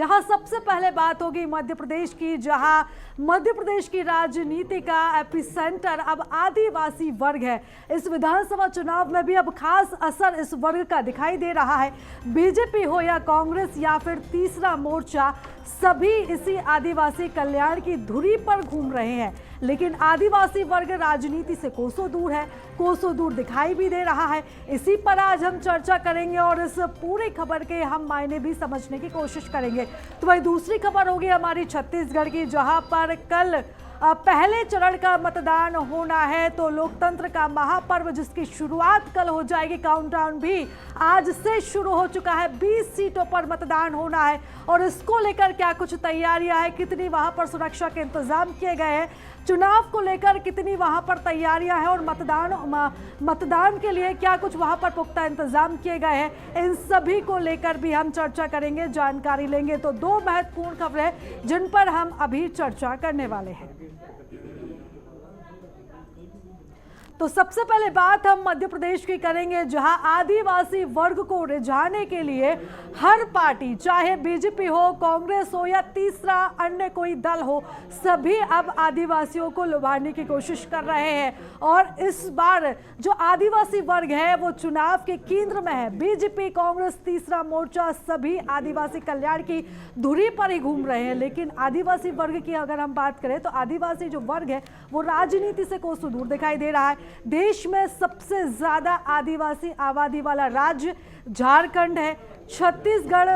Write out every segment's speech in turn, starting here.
जहां सबसे पहले बात होगी मध्य प्रदेश की, जहां मध्य प्रदेश की राजनीति का एपिसेंटर अब आदिवासी वर्ग है। इस विधानसभा चुनाव में भी अब खास असर इस वर्ग का दिखाई दे रहा है। बीजेपी हो या कांग्रेस या फिर तीसरा मोर्चा, सभी इसी आदिवासी कल्याण की धुरी पर घूम रहे हैं। लेकिन आदिवासी वर्ग राजनीति से कोसों दूर है, कोसों दूर दिखाई भी दे रहा है। इसी पर आज हम चर्चा करेंगे और इस पूरी खबर के हम मायने भी समझने की कोशिश करेंगे। तो वही दूसरी खबर होगी हमारी छत्तीसगढ़ की, जहां पर कल पहले चरण का मतदान होना है। तो लोकतंत्र का महापर्व जिसकी शुरुआत कल हो जाएगी, काउंटडाउन भी आज से शुरू हो चुका है। 20 सीटों पर मतदान होना है और इसको लेकर क्या कुछ तैयारियां हैं, कितनी वहां पर सुरक्षा के इंतजाम किए गए हैं, चुनाव को लेकर कितनी वहां पर तैयारियां हैं और मतदान के लिए क्या कुछ वहां पर पुख्ता इंतजाम किए गए हैं, इन सभी को लेकर भी हम चर्चा करेंगे, जानकारी लेंगे। तो दो महत्वपूर्ण खबरें जिन पर हम अभी चर्चा करने वाले हैं। तो सबसे पहले बात हम मध्य प्रदेश की करेंगे, जहां आदिवासी वर्ग को रिझाने के लिए हर पार्टी, चाहे बीजेपी हो, कांग्रेस हो या तीसरा अन्य कोई दल हो, सभी अब आदिवासियों को लुभाने की कोशिश कर रहे हैं। और इस बार जो आदिवासी वर्ग है वो चुनाव के केंद्र में है। बीजेपी, कांग्रेस, तीसरा मोर्चा सभी आदिवासी कल्याण की धुरी पर ही घूम रहे हैं। लेकिन आदिवासी वर्ग की अगर हम बात करें तो आदिवासी जो वर्ग है वो राजनीति से कोसों दूर दिखाई दे रहा है। देश में सबसे ज्यादा आदिवासी आबादी वाला राज्य झारखंड है, छत्तीसगढ़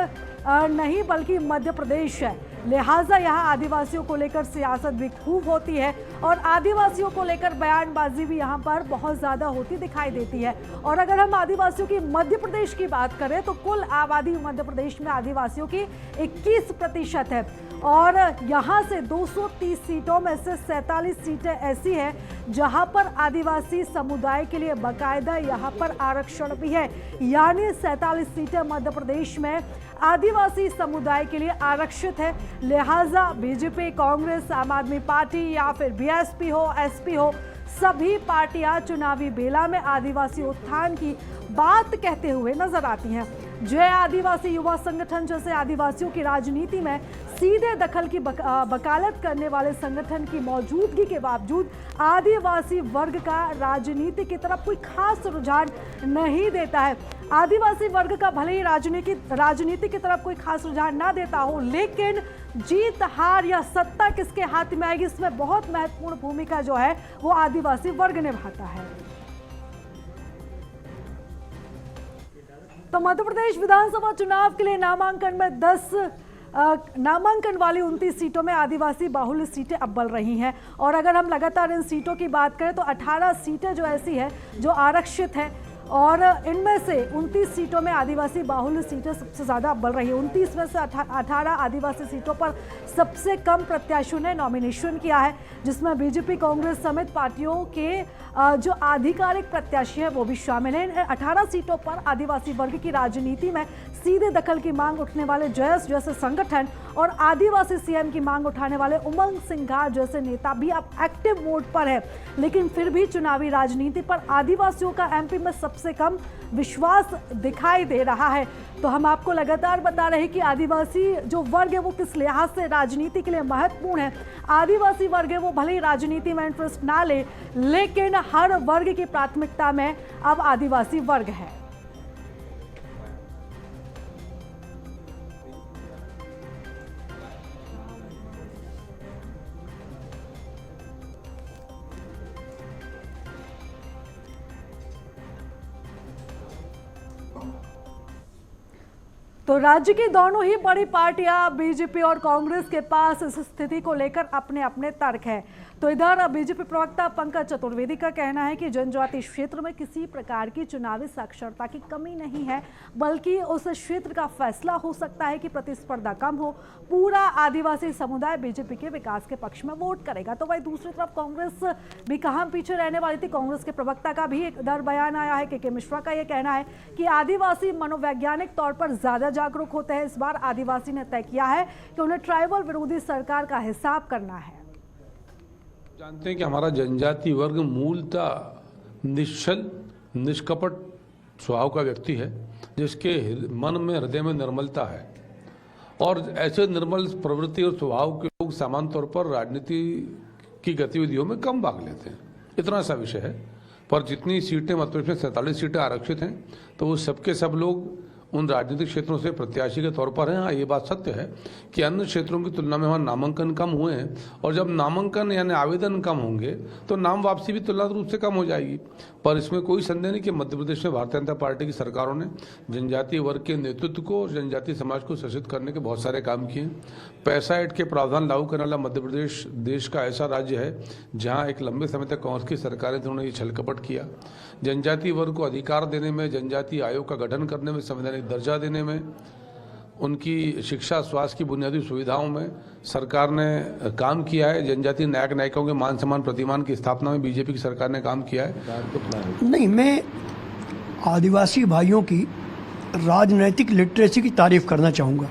नहीं बल्कि मध्य प्रदेश है। लिहाजा यहाँ आदिवासियों को लेकर सियासत भी खूब होती है और आदिवासियों को लेकर बयानबाजी भी यहाँ पर बहुत ज़्यादा होती दिखाई देती है। और अगर हम आदिवासियों की मध्य प्रदेश की बात करें तो कुल आबादी मध्य प्रदेश में आदिवासियों की 21% है और यहाँ से 230 सीटों में से 47 सीटें ऐसी हैं जहाँ पर आदिवासी समुदाय के लिए बाकायदा यहाँ पर आरक्षण भी है। यानी 47 सीटें मध्य प्रदेश में आदिवासी समुदाय के लिए आरक्षित है। लिहाजा बीजेपी, कांग्रेस, आम आदमी पार्टी या फिर बीएसपी हो, एसपी हो, सभी पार्टियां चुनावी बेला में आदिवासी उत्थान की बात कहते हुए नजर आती हैं। जय आदिवासी युवा संगठन जैसे आदिवासियों की राजनीति में सीधे दखल की वकालत करने वाले संगठन की मौजूदगी के बावजूद आदिवासी वर्ग का राजनीति की तरफ कोई खास रुझान नहीं देता है। आदिवासी वर्ग का भले ही राजनीति की तरफ कोई खास रुझान ना देता हो, लेकिन जीत, हार या सत्ता किसके हाथ में आएगी, इसमें बहुत महत्वपूर्ण भूमिका जो है वो आदिवासी वर्ग निभाता है। तो मध्य प्रदेश विधानसभा चुनाव के लिए नामांकन में 10 नामांकन वाली 29 सीटों में आदिवासी बाहुल्य सीटें अव्वल रही हैं। और अगर हम लगातार इन सीटों की बात करें तो 18 सीटें जो ऐसी हैं जो आरक्षित हैं और इनमें से 29 सीटों में आदिवासी बाहुल्य सीटें सबसे ज़्यादा अव्वल रही है। 29 में से 18 आदिवासी सीटों पर सबसे कम प्रत्याशियों ने नॉमिनेशन किया है, जिसमें बीजेपी, कांग्रेस समेत पार्टियों के जो आधिकारिक प्रत्याशी हैं वो भी शामिल हैं। इन 18 सीटों पर आदिवासी वर्ग की राजनीति में सीधे दखल की मांग उठने वाले जयस जैसे संगठन और आदिवासी सीएम की मांग उठाने वाले उमंग सिंघार जैसे नेता भी अब एक्टिव मोड पर है। लेकिन फिर भी चुनावी राजनीति पर आदिवासियों का एमपी में सबसे कम विश्वास दिखाई दे रहा है। तो हम आपको लगातार बता रहे हैं कि आदिवासी जो वर्ग है वो किस लिहाज से राजनीति के लिए महत्वपूर्ण है। आदिवासी वर्ग है वो भले ही राजनीति में इंटरेस्ट ना ले, लेकिन हर वर्ग की प्राथमिकता में अब आदिवासी वर्ग है। तो राज्य की दोनों ही बड़ी पार्टियां बीजेपी और कांग्रेस के पास इस स्थिति को लेकर अपने अपने तर्क हैं। तो इधर बीजेपी प्रवक्ता पंकज चतुर्वेदी का कहना है कि जनजातीय क्षेत्र में किसी प्रकार की चुनावी साक्षरता की कमी नहीं है, बल्कि उस क्षेत्र का फैसला हो सकता है कि प्रतिस्पर्धा कम हो, पूरा आदिवासी समुदाय बीजेपी के विकास के पक्ष में वोट करेगा। तो वही दूसरी तरफ कांग्रेस भी कहाँ पीछे रहने वाली थी। कांग्रेस के प्रवक्ता का भी एक इधर बयान आया है के मिश्रा का यह कहना है कि आदिवासी मनोवैज्ञानिक तौर पर ज्यादा जागरूक होते हैं। इस बार आदिवासी ने तय किया है कि उन्हें ट्राइबल विरोधी सरकार का हिसाब करना है। जानते हैं कि हमारा जनजाति वर्ग मूलतः निश्चल, निष्कपट स्वभाव का व्यक्ति है, जिसके मन में, हृदय में निर्मलता है और ऐसे निर्मल प्रवृत्ति और स्वभाव के लोग सामान्य तौर पर राजनीति की गतिविधियों में कम भाग लेते हैं, इतना सा विषय है। पर जितनी सीटें मध्य प्रदेश में 47 सीटें आरक्षित हैं, तो वो सबके सब लोग उन राजनीतिक क्षेत्रों से प्रत्याशी के तौर पर हैं। हाँ, ये बात सत्य है कि अन्य क्षेत्रों की तुलना में वहाँ नामांकन कम हुए हैं, और जब नामांकन यानी आवेदन कम होंगे तो नाम वापसी भी तुलनात्मक रूप से कम हो जाएगी। पर इसमें कोई संदेह नहीं कि मध्य प्रदेश में भारतीय जनता पार्टी की सरकारों ने जनजातीय वर्ग के नेतृत्व को और जनजातीय समाज को सशक्त करने के बहुत सारे काम किए। पैसा ऐड के प्रावधान लागू करने वाला मध्य प्रदेश देश का ऐसा राज्य है जहाँ एक लंबे समय तक कांग्रेस की सरकारें थी, उन्होंने ये छल कपट किया। जनजातीय वर्ग को अधिकार देने में, जनजातीय आयोग का गठन करने में, संवैधानिक दर्जा देने में, उनकी शिक्षा स्वास्थ्य की बुनियादी सुविधाओं में सरकार ने काम किया है। जनजातीय न्यायिक न्यायिकाओं के मान सम्मान प्रतिमान की स्थापना में बीजेपी की सरकार ने काम किया है। नहीं, मैं आदिवासी भाइयों की राजनैतिक लिटरेसी की तारीफ करना चाहूँगा।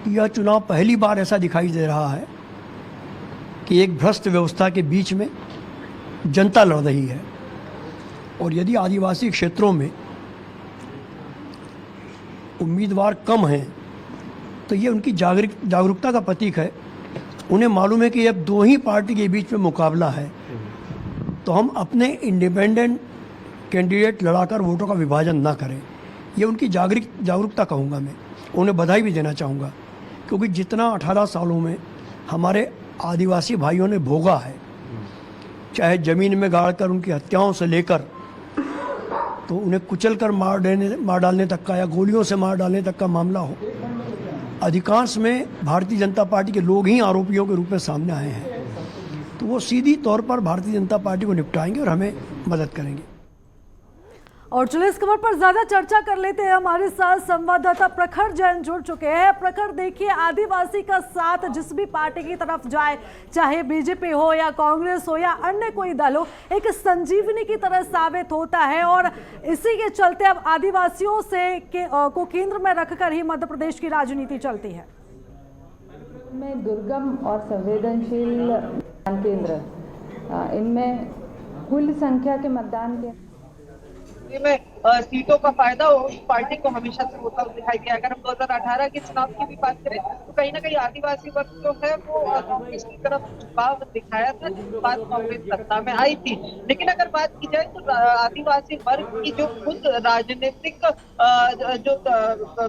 यह चुनाव पहली बार ऐसा दिखाई दे रहा है कि एक भ्रष्ट व्यवस्था के बीच में जनता लड़ रही है, और यदि आदिवासी क्षेत्रों में उम्मीदवार कम हैं तो ये उनकी जागरूकता का प्रतीक है। उन्हें मालूम है कि अब दो ही पार्टी के बीच में मुकाबला है, तो हम अपने इंडिपेंडेंट कैंडिडेट लड़ाकर वोटों का विभाजन ना करें। ये उनकी जागरूकता कहूँगा मैं। उन्हें बधाई भी देना चाहूँगा, क्योंकि जितना 18 सालों में हमारे आदिवासी भाइयों ने भोगा है, चाहे ज़मीन में गाड़कर उनकी हत्याओं से लेकर तो उन्हें कुचलकर मार डालने तक का, या गोलियों से मार डालने तक का मामला हो, अधिकांश में भारतीय जनता पार्टी के लोग ही आरोपियों के रूप में सामने आए हैं। तो वो सीधी तौर पर भारतीय जनता पार्टी को निपटाएंगे और हमें मदद करेंगे। और चलिए इस खबर पर ज्यादा चर्चा कर लेते हैं। हमारे साथ संवाददाता प्रखर जैन जुड़ चुके हैं। प्रखर, देखिए, आदिवासी का साथ जिस भी पार्टी की तरफ जाए, चाहे बीजेपी हो या कांग्रेस हो या अन्य कोई दल हो, एक संजीवनी की तरह साबित होता है, और इसी के चलते अब आदिवासियों को केंद्र में रखकर ही मध्य प्रदेश की राजनीति चलती है। में दुर्गम और संवेदनशील मतदान केंद्र, इनमें कुल संख्या के मतदान के में सीटों का फायदा उस पार्टी को हमेशा से होता दिखाई दिया। अगर हम 2018 के चुनाव की भी बात करें तो कहीं ना कहीं आदिवासी वर्ग जो है वो कांग्रेस की तरफ झुकाव दिखाया था, बाद कांग्रेस सत्ता में आई थी। लेकिन अगर बात की जाए तो आदिवासी वर्ग की जो खुद राजनीतिक जो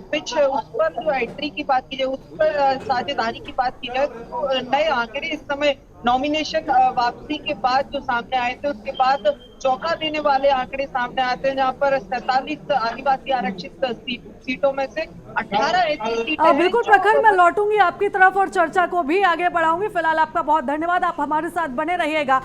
पिच है उस पर जो एंट्री की बात की जाए, उस पर साझेदारी की बात की जाए तो नए आंकड़े इस समय नॉमिनेशन वापसी के बाद जो सामने आए थे, उसके बाद चौंका देने वाले आंकड़े सामने आते हैं, जहां पर 47 आदिवासी आरक्षित सीटों में से 18 ऐसी सीटें। बिल्कुल प्रखर, मैं लौटूंगी आपकी तरफ और चर्चा को भी आगे बढ़ाऊंगी। फिलहाल आपका बहुत धन्यवाद, आप हमारे साथ बने रहिएगा।